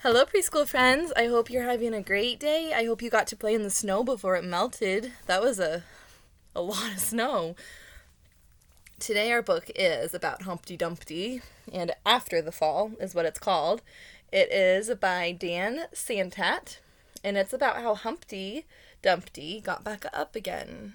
Hello, preschool friends. I hope you're having a great day. I hope you got to play in the snow before it melted. That was a lot of snow. Today, our book is about Humpty Dumpty, and After the Fall is what it's called. It is by Santat, and it's about how Humpty Dumpty got back up again.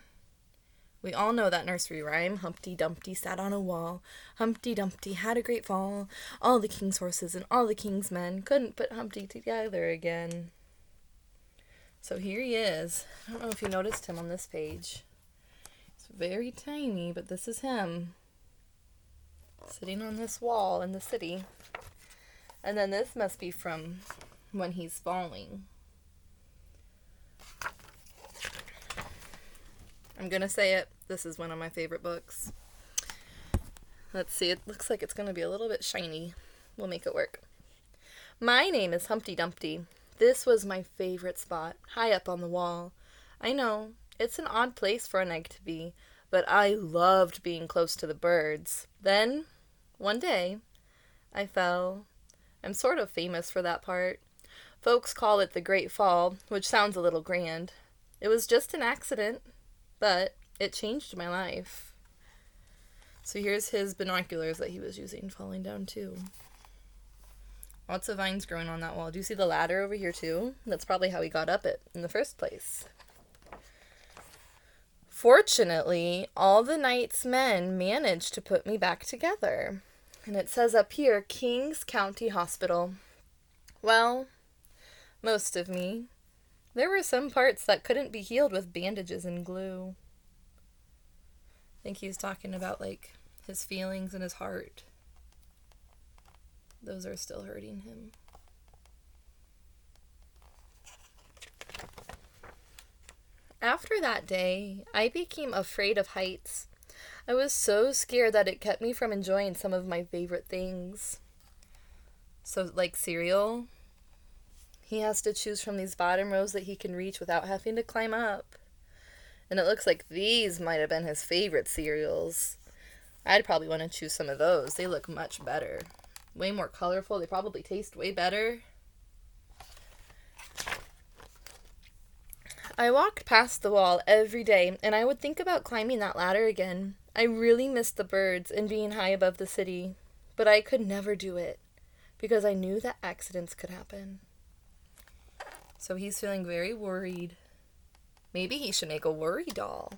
We all know that nursery rhyme. Humpty Dumpty sat on a wall. Humpty Dumpty had a great fall. All the king's horses and all the king's men couldn't put Humpty together again. So here he is. I don't know if you noticed him on this page. He's very tiny, but this is him. Sitting on this wall in the city. And then this must be from when he's falling. I'm going to say it. This is one of my favorite books. Let's see. It looks like it's going to be a little bit shiny. We'll make it work. My name is Humpty Dumpty. This was my favorite spot, high up on the wall. I know, it's an odd place for an egg to be, but I loved being close to the birds. Then, one day, I fell. I'm sort of famous for that part. Folks call it the Great Fall, which sounds a little grand. It was just an accident. But it changed my life. So here's his binoculars that he was using falling down too. Lots of vines growing on that wall. Do you see the ladder over here too? That's probably how he got up it in the first place. Fortunately, all the knight's men managed to put me back together. And it says up here, King's County Hospital. Well, most of me. There were some parts that couldn't be healed with bandages and glue. I think he's talking about, like, his feelings and his heart. Those are still hurting him. After that day, I became afraid of heights. I was so scared that it kept me from enjoying some of my favorite things. So, like cereal. He has to choose from these bottom rows that he can reach without having to climb up. And it looks like these might have been his favorite cereals. I'd probably want to choose some of those. They look much better. Way more colorful. They probably taste way better. I walked past the wall every day, and I would think about climbing that ladder again. I really missed the birds and being high above the city. But I could never do it, because I knew that accidents could happen. So he's feeling very worried. Maybe he should make a worry doll.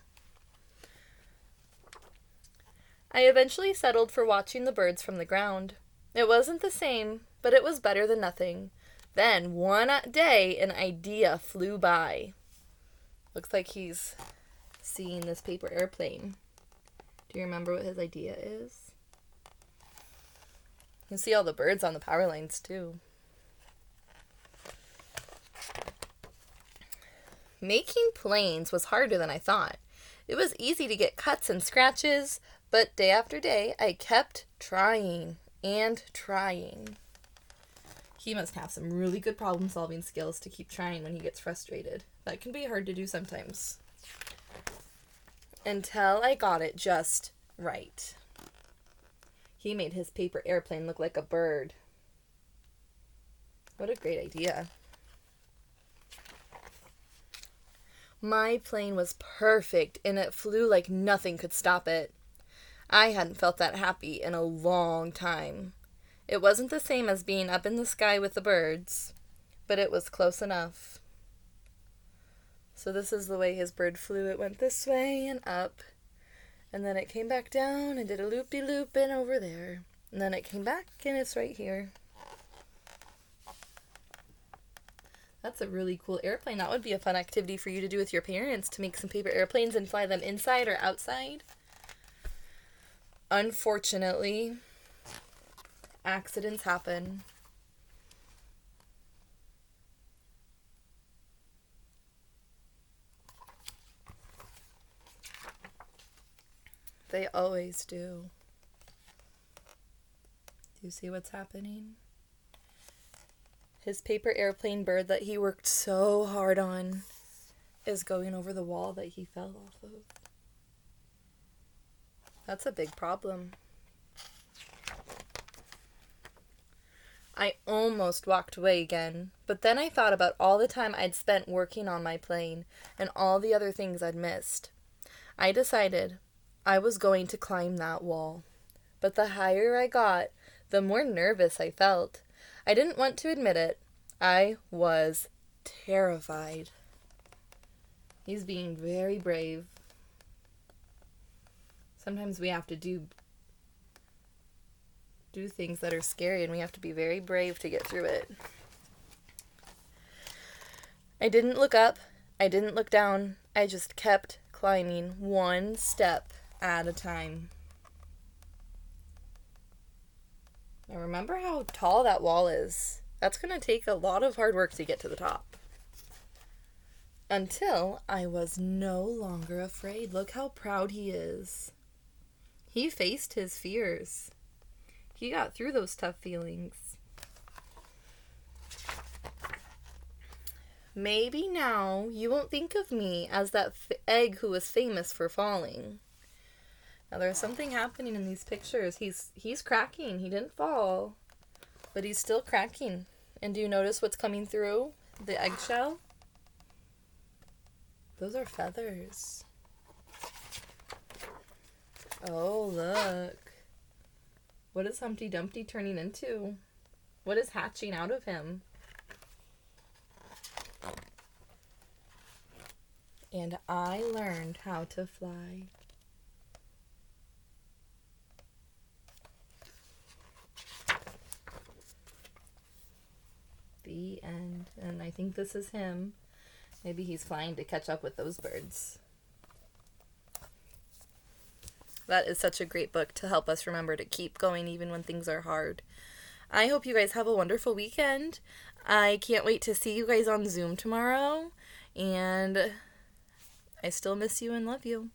I eventually settled for watching the birds from the ground. It wasn't the same, but it was better than nothing. Then, one day, an idea flew by. Looks like he's seeing this paper airplane. Do you remember what his idea is? You can see all the birds on the power lines, too. Making planes was harder than I thought. It was easy to get cuts and scratches, but day after day, I kept trying and trying. He must have some really good problem-solving skills to keep trying when he gets frustrated. That can be hard to do sometimes. Until I got it just right. He made his paper airplane look like a bird. What a great idea. My plane was perfect, and it flew like nothing could stop it. I hadn't felt that happy in a long time. It wasn't the same as being up in the sky with the birds, but it was close enough. So this is the way his bird flew. It went this way and up, and then it came back down and did a loop-de-loop and over there. And then it came back, and it's right here. That's a really cool airplane. That would be a fun activity for you to do with your parents, to make some paper airplanes and fly them inside or outside. Unfortunately, accidents happen. They always do. Do you see what's happening? His paper airplane bird that he worked so hard on is going over the wall that he fell off of. That's a big problem. I almost walked away again, but then I thought about all the time I'd spent working on my plane and all the other things I'd missed. I decided I was going to climb that wall. But the higher I got, the more nervous I felt. I didn't want to admit it. I was terrified. He's being very brave. Sometimes we have to do things that are scary, and we have to be very brave to get through it. I didn't look up. I didn't look down. I just kept climbing one step at a time. Now remember how tall that wall is. That's going to take a lot of hard work to get to the top. Until I was no longer afraid. Look how proud he is. He faced his fears. He got through those tough feelings. Maybe now you won't think of me as that egg who was famous for falling. Now there's something happening in these pictures. He's cracking. He didn't fall, but he's still cracking. And do you notice what's coming through the eggshell? Those are feathers. Oh, look. What is Humpty Dumpty turning into? What is hatching out of him? And I learned how to fly. The end. And I think this is him. Maybe he's flying to catch up with those birds. That is such a great book to help us remember to keep going even when things are hard. I hope you guys have a wonderful weekend. I can't wait to see you guys on Zoom tomorrow. And I still miss you and love you.